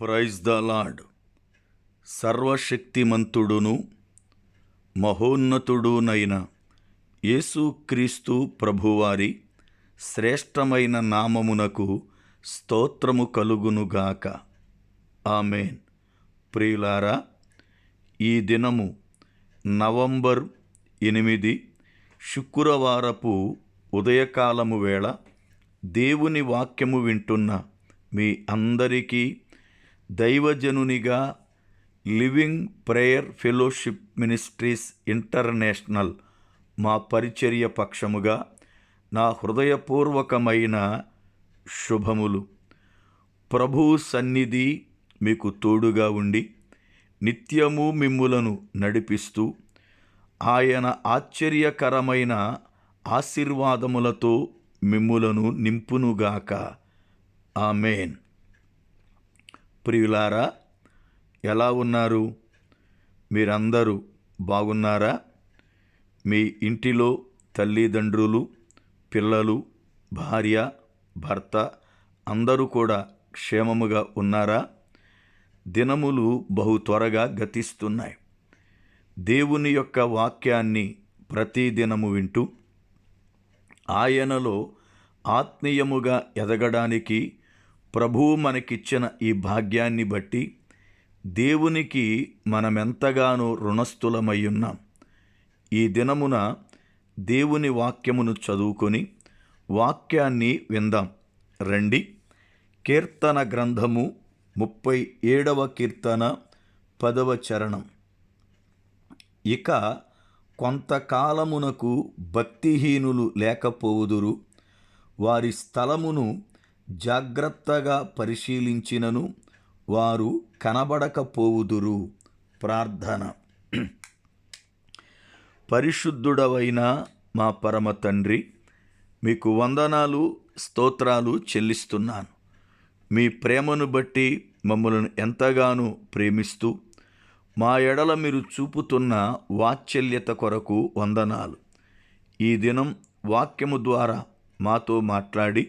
Praise the Lord. సర్వశక్తిమంతుడును మహోన్నతుడునైన యేసుక్రీస్తు ప్రభువారి శ్రేష్టమైన నామమునకు స్తోత్రము కలుగునుగాక. ఆమేన్. ప్రియులారా, ఈ దినము నవంబర్ 8 శుక్రవారపు ఉదయకాలము వేళ దేవుని వాక్యము వింటున్న మీ అందరికీ దైవజనునిగా living prayer fellowship ministries international మా పరిచర్య పక్షముగా నా హృదయపూర్వకమైన శుభములు. ప్రభువు సన్నిధి మీకు తోడుగా ఉండి నిత్యము మిమ్ములను నడిపిస్తూ ఆయన ఆశ్చర్యకరమైన ఆశీర్వాదములతో మిమ్ములను నింపునుగాక. ఆమేన్. ప్రియులారా, ఎలా ఉన్నారు? మీరందరూ బాగున్నారా? మీ ఇంటిలో తల్లిదండ్రులు, పిల్లలు, భార్య, భర్త అందరూ కూడా క్షేమముగా ఉన్నారా? దినములు బహు త్వరగా గతిస్తున్నాయి. దేవుని యొక్క వాక్యాన్ని ప్రతిదినము వింటూ ఆయనలో ఆత్మీయముగా ఎదగడానికి ప్రభువు మనకిచ్చిన ఈ భాగ్యాన్ని బట్టి దేవునికి మనమెంతగానో రుణస్థులమై ఉన్నాం. ఈ దినమున దేవుని వాక్యమును చదువుకొని వాక్యాన్ని విందాం. రండి. కీర్తన గ్రంథము 37వ కీర్తన 10వ చరణం. ఇక కొంతకాలమునకు భక్తిహీనులు లేకపోవుదురు, వారి స్థలమును జాగ్రత్తగా పరిశీలించినను వారు కనబడకపోవుదురు. ప్రార్థన. పరిశుద్ధుడవైన మా పరమ తండ్రి, మీకు వందనాలు, స్తోత్రాలు చెల్లిస్తున్నాను. మీ ప్రేమను బట్టి మమ్మల్ని ఎంతగానో ప్రేమిస్తూ మా ఎడల మీరు చూపుతున్న వాత్సల్యత కొరకు వందనాలు. ఈ దినం వాక్యము ద్వారా మాతో మాట్లాడి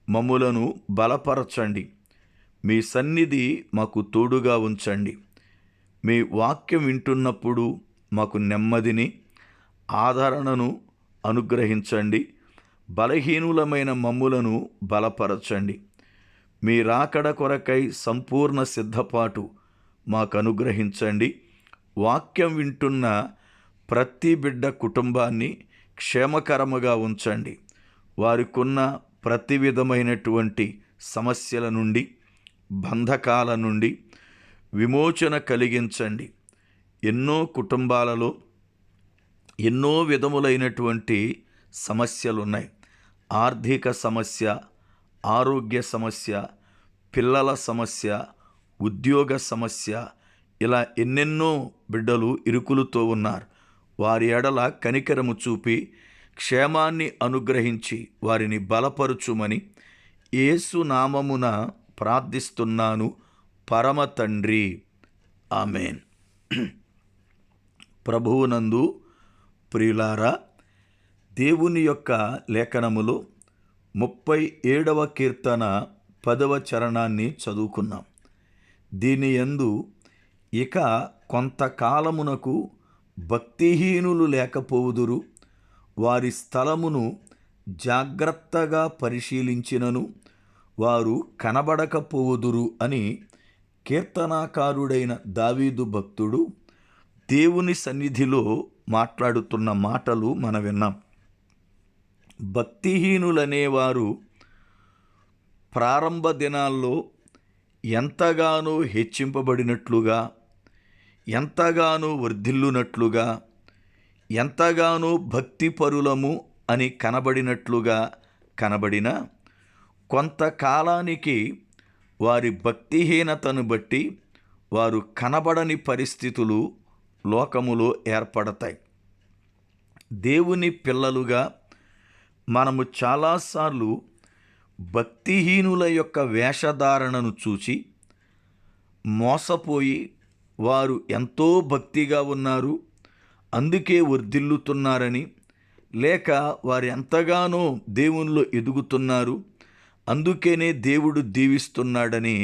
మమ్ములను బలపరచండి. మీ సన్నిధి మాకు తోడుగా ఉంచండి. మీ వాక్యం వింటున్నప్పుడు మాకు నెమ్మదిని, ఆదరణను అనుగ్రహించండి. బలహీనులమైన మమ్ములను బలపరచండి. మీ రాకడ కొరకై సంపూర్ణ సిద్ధపాటు మాకు అనుగ్రహించండి. వాక్యం వింటున్న ప్రతి బిడ్డ కుటుంబాన్ని క్షేమకరముగా ఉంచండి. వారికున్న ప్రతి విధమైనటువంటి సమస్యల నుండి, బంధకాల నుండి విమోచన కలిగించండి. ఎన్నో కుటుంబాలలో ఎన్నో విధములైనటువంటి సమస్యలున్నాయి. ఆర్థిక సమస్య, ఆరోగ్య సమస్య, పిల్లల సమస్య, ఉద్యోగ సమస్య, ఇలా ఎన్నెన్నో బిడ్డలు ఇరుకులతో ఉన్నారు. వారి ఎడల కనికరము చూపి క్షేమాన్ని అనుగ్రహించి వారిని బలపరుచుమని యేసు నామమున ప్రార్థిస్తున్నాను పరమ తండ్రి. ఆమేన్. ప్రభువునందు ప్రియులారా, దేవుని యొక్క లేఖనములో 37వ కీర్తన 10వ చరణాన్ని చదువుకున్నాం. దీని యందు ఇక కొంతకాలమునకు భక్తిహీనులు లేకపోవుదురు, వారి స్థలమును జాగ్రత్తగా పరిశీలించినను వారు కనబడకపోవుదురు అని కీర్తనాకారుడైన దావీదు భక్తుడు దేవుని సన్నిధిలో మాట్లాడుతున్న మాటలు మనం విన్నాం. భక్తిహీనులనేవారు ప్రారంభ దినాల్లో ఎంతగానో హెచ్చింపబడినట్లుగా, ఎంతగానో వర్ధిల్లునట్లుగా, ఎంతగానో భక్తిపరులము అని కనబడినట్లుగా కనబడిన కొంతకాలానికి వారి భక్తిహీనతను బట్టి వారు కనబడని పరిస్థితులు లోకములో ఏర్పడతాయి. దేవుని పిల్లలుగా మనము చాలాసార్లు భక్తిహీనుల యొక్క వేషధారణను చూచి మోసపోయి వారు ఎంతో భక్తిగా ఉన్నారు, అందుకే వర్ధిల్లుతున్నారని, లేక వారు ఎంతగానో దేవునిలో ఎదుగుతున్నారు, అందుకనే దేవుడు దీవిస్తున్నాడని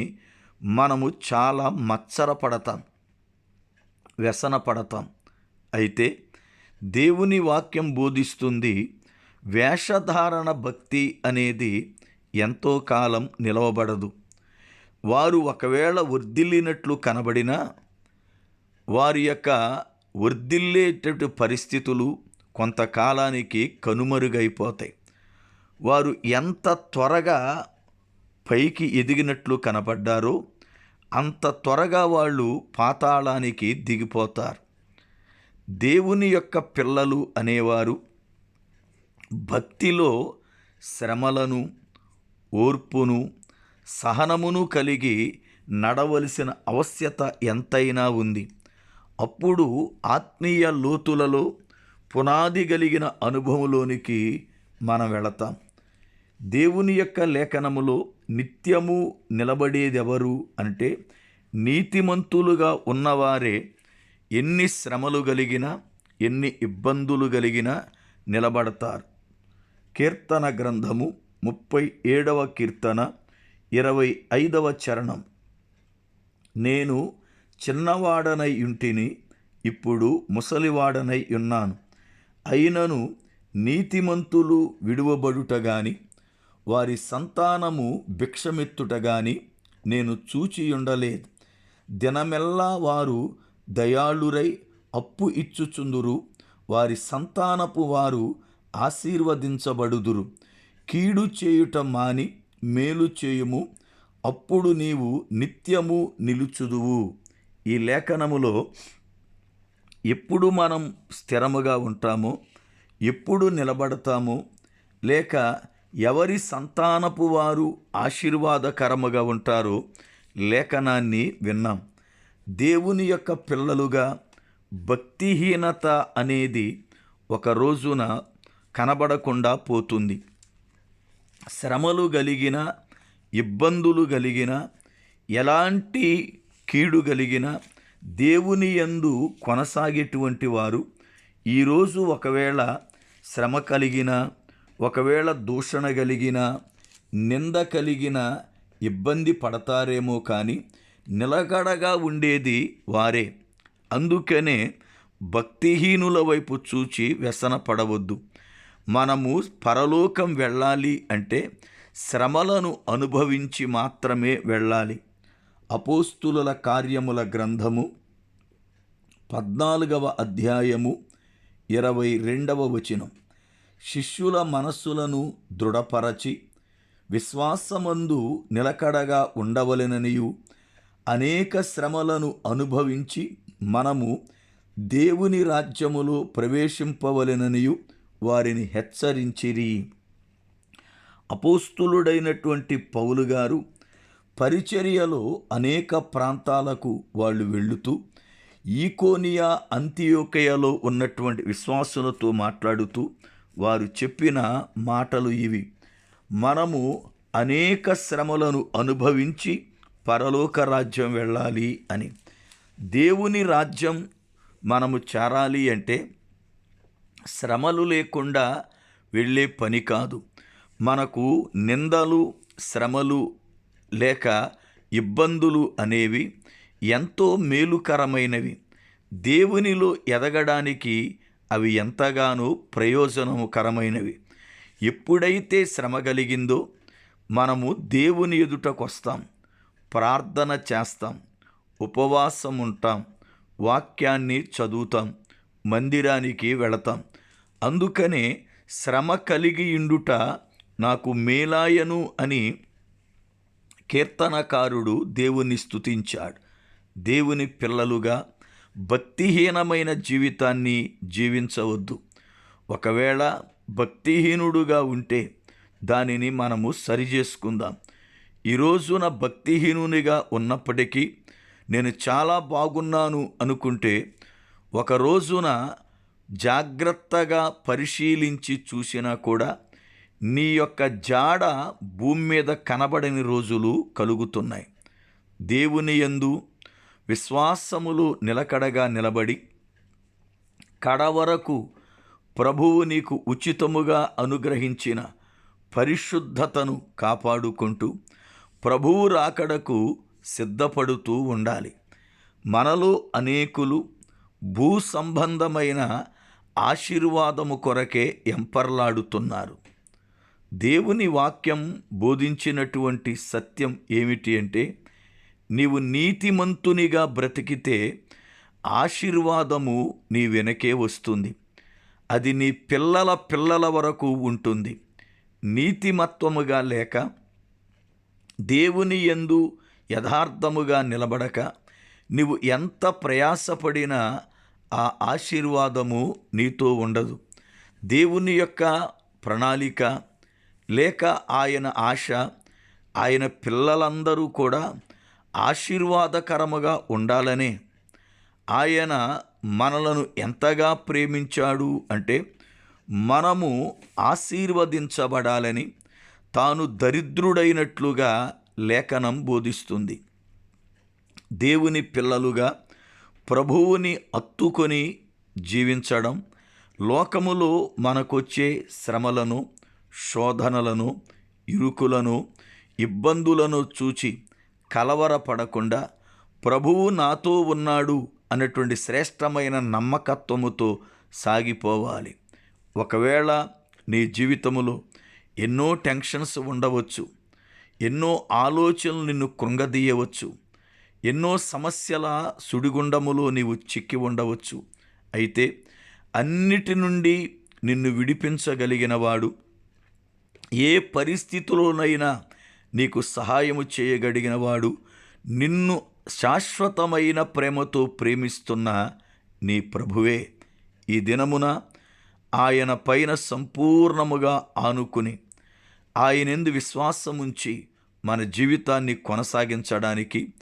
మనము చాలా మత్సరపడతాం, వ్యసన పడతాం. అయితే దేవుని వాక్యం బోధిస్తుంది, వేషధారణ భక్తి అనేది ఎంతో కాలం నిలవబడదు. వారు ఒకవేళ వర్ధిల్లినట్లు కనబడినా వారి యొక్క వర్ధిల్లేటటువంటి పరిస్థితులు కొంతకాలానికి కనుమరుగైపోతాయి. వారు ఎంత త్వరగా పైకి ఎదిగినట్లు కనబడ్డారో అంత త్వరగా వాళ్ళు పాతాళానికి దిగిపోతారు. దేవుని యొక్క పిల్లలు అనేవారు భక్తిలో శ్రమలను, ఓర్పును, సహనమును కలిగి నడవలసిన ఆవశ్యకత ఎంతైనా ఉంది. అప్పుడు ఆత్మీయ లోతులలో పునాది కలిగిన అనుభవంలోనికి మనం వెళతాం. దేవుని యొక్క లేఖనములో నిత్యము నిలబడేదెవరు అంటే నీతిమంతులుగా ఉన్నవారే ఎన్ని శ్రమలు కలిగినా, ఎన్ని ఇబ్బందులు కలిగినా నిలబడతారు. కీర్తన గ్రంథము 37వ కీర్తన 25వ చరణం. నేను చిన్నవాడనై ఉంటిని, ఇప్పుడు ముసలివాడనై ఉన్నాను. అయినను నీతిమంతులు విడువబడుట గాని వారి సంతానము భిక్షమెత్తుట గాని నేను చూచియుండలేదు. దినమెల్లా వారు దయాళురై అప్పు ఇచ్చుచుందురు, వారి సంతానపు వారు ఆశీర్వదించబడుదురు. కీడు చేయుట మాని మేలు చేయుము, అప్పుడు నీవు నిత్యము నిలుచుదువు. ఈ లేఖనములో ఎప్పుడు మనం స్థిరముగా ఉంటామో, ఎప్పుడు నిలబడతామో, లేక ఎవరి సంతానపు వారు ఆశీర్వాదకరముగా ఉంటారో లేఖనాన్ని విన్నాం. దేవుని యొక్క పిల్లలుగా భక్తిహీనత అనేది ఒక రోజున కనబడకుండా పోతుంది. శ్రమలు కలిగిన, ఇబ్బందులు కలిగిన, ఎలాంటి కీడు కలిగిన దేవుని యందు కొనసాగేటువంటి వారు ఈరోజు ఒకవేళ శ్రమ కలిగిన, ఒకవేళ దూషణ కలిగిన, నింద కలిగిన ఇబ్బంది పడతారేమో కానీ నిలకడగా ఉండేది వారే. అందుకనే భక్తిహీనుల వైపు చూచి వ్యసన పడవద్దు. మనము పరలోకం వెళ్ళాలి అంటే శ్రమలను అనుభవించి మాత్రమే వెళ్ళాలి. అపోస్తులుల కార్యముల గ్రంథము 14వ అధ్యాయము 22వ వచనం. శిష్యుల మనస్సులను దృఢపరచి విశ్వాసమందు నిలకడగా ఉండవలెననియు అనేక శ్రమలను అనుభవించి మనము దేవుని రాజ్యములో ప్రవేశింపవలెననియు వారిని హెచ్చరించిరి. అపోస్తులుడైనటువంటి పౌలు గారు పరిచర్యలో అనేక ప్రాంతాలకు వాళ్ళు వెళుతూ ఈకోనియా, అంతియోకయలో ఉన్నటువంటి విశ్వాసులతో మాట్లాడుతూ వారు చెప్పిన మాటలు ఇవి: మనము అనేక శ్రమలను అనుభవించి పరలోక రాజ్యం వెళ్ళాలి అని. దేవుని రాజ్యం మనము చేరాలి అంటే శ్రమలు లేకుండా వెళ్ళే పని కాదు. మనకు నిందలు, శ్రమలు లేక ఇబ్బందులు అనేవి ఎంతో మేలుకరమైనవి. దేవునిలో ఎదగడానికి అవి ఎంతగానో ప్రయోజనకరమైనవి. ఎప్పుడైతే శ్రమ కలిగిందో మనము దేవుని ఎదుటకు వస్తాం, ప్రార్థన చేస్తాం, ఉపవాసం ఉంటాం, వాక్యాన్ని చదువుతాం, మందిరానికి వెళతాం. అందుకనే శ్రమ కలిగి ఉండుట నాకు మేలాయను అని కీర్తనకారుడు దేవుని స్తుతించాడు. దేవుని పిల్లలుగా భక్తిహీనమైన జీవితాన్ని జీవించవద్దు. ఒకవేళ భక్తిహీనుడుగా ఉంటే దానిని మనము సరిచేసుకుందాం. ఈ రోజున భక్తిహీనునిగా ఉన్నప్పటికీ నేను చాలా బాగున్నాను అనుకుంటే ఒక రోజున జాగ్రత్తగా పరిశీలించి చూసినా కూడా నీ యొక్క జాడ భూమి మీద కనబడని రోజులు కలుగుతున్నాయి. దేవుని యందు విశ్వాసములు నిలకడగా నిలబడి కడవరకు ప్రభువు నీకు ఉచితముగా అనుగ్రహించిన పరిశుద్ధతను కాపాడుకుంటూ ప్రభువు రాకడకు సిద్ధపడుతూ ఉండాలి. మనలో అనేకులు భూ సంబంధమైన ఆశీర్వాదము కొరకే ఎంపర్లాడుతున్నారు. దేవుని వాక్యం బోధించినటువంటి సత్యం ఏమిటి అంటే, నీవు నీతిమంతునిగా బ్రతికితే ఆశీర్వాదము నీ వెనకే వస్తుంది. అది నీ పిల్లల పిల్లల వరకు ఉంటుంది. నీతిమత్వముగా లేక దేవుని యందు యథార్థముగా నిలబడక నీవు ఎంత ప్రయాసపడినా ఆ ఆశీర్వాదము నీతో ఉండదు. దేవుని యొక్క ప్రణాళిక లేక ఆయన ఆశ, ఆయన పిల్లలందరూ కూడా ఆశీర్వాదకరముగా ఉండాలనే ఆయన మనలను ఎంతగా ప్రేమించాడు అంటే, మనము ఆశీర్వదించబడాలని తాను దరిద్రుడైనట్లుగా లేఖనం బోధిస్తుంది. దేవుని పిల్లలుగా ప్రభువుని హత్తుకొని జీవించడం, లోకములో మనకొచ్చే శ్రమలను, శోధనలను, ఇరుకులను, ఇబ్బందులను చూచి కలవరపడకుండా ప్రభువు నాతో ఉన్నాడు అన్నటువంటి శ్రేష్టమైన నమ్మకత్వముతో సాగిపోవాలి. ఒకవేళ నీ జీవితములో ఎన్నో టెన్షన్స్ ఉండవచ్చు, ఎన్నో ఆలోచనలు నిన్ను కృంగదీయవచ్చు, ఎన్నో సమస్యల సుడిగుండములో నీవు చిక్కి ఉండవచ్చు. అయితే అన్నిటి నుండి నిన్ను విడిపించగలిగినవాడు, ఏ పరిస్థితిలోనైనా నీకు సహాయము చేయగలిగినవాడు, నిన్ను శాశ్వతమైన ప్రేమతో ప్రేమిస్తున్న నీ ప్రభువే. ఈ దినమున ఆయన పైన సంపూర్ణముగా ఆనుకుని ఆయనందు విశ్వాసముంచి మన జీవితాన్ని కొనసాగించడానికి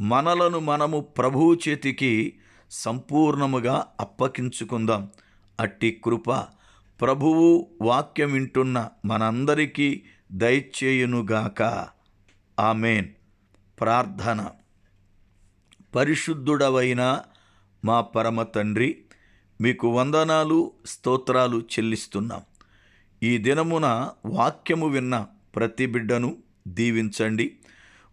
మనలను మనము ప్రభువు చేతికి సంపూర్ణముగా అప్పగించుకుందాం. అట్టి కృప ప్రభువు వాక్యం వింటున్న మనందరికీ దయచేయునుగాక. ఆమేన్. ప్రార్థన. పరిశుద్ధుడవైన మా పరమ తండ్రి, మీకు వందనాలు, స్తోత్రాలు చెల్లిస్తున్నాం. ఈ దినమున వాక్యము విన్న ప్రతి బిడ్డను దీవించండి.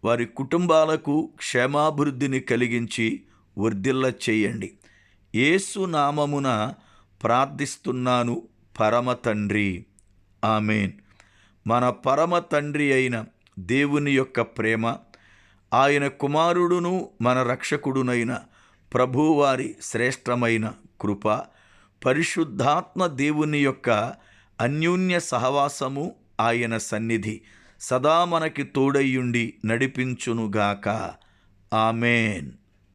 వారి కుటుంబాలకు క్షేమాభివృద్ధిని కలిగించి వర్ధిల్ల చేయండి. యేసు నామమున ప్రార్థిస్తున్నాను పరమ తండ్రి. ఆమేన్. మన పరమ తండ్రి అయిన దేవుని యొక్క ప్రేమ, ఆయన కుమారుడును మన రక్షకుడునైన ప్రభువారి శ్రేష్టమైన కృప, పరిశుద్ధాత్మ దేవుని యొక్క అన్యోన్య సహవాసము, ఆయన సన్నిధి సదా మనకి తోడయ్యుండి నడిపించునుగాక. ఆమేన్.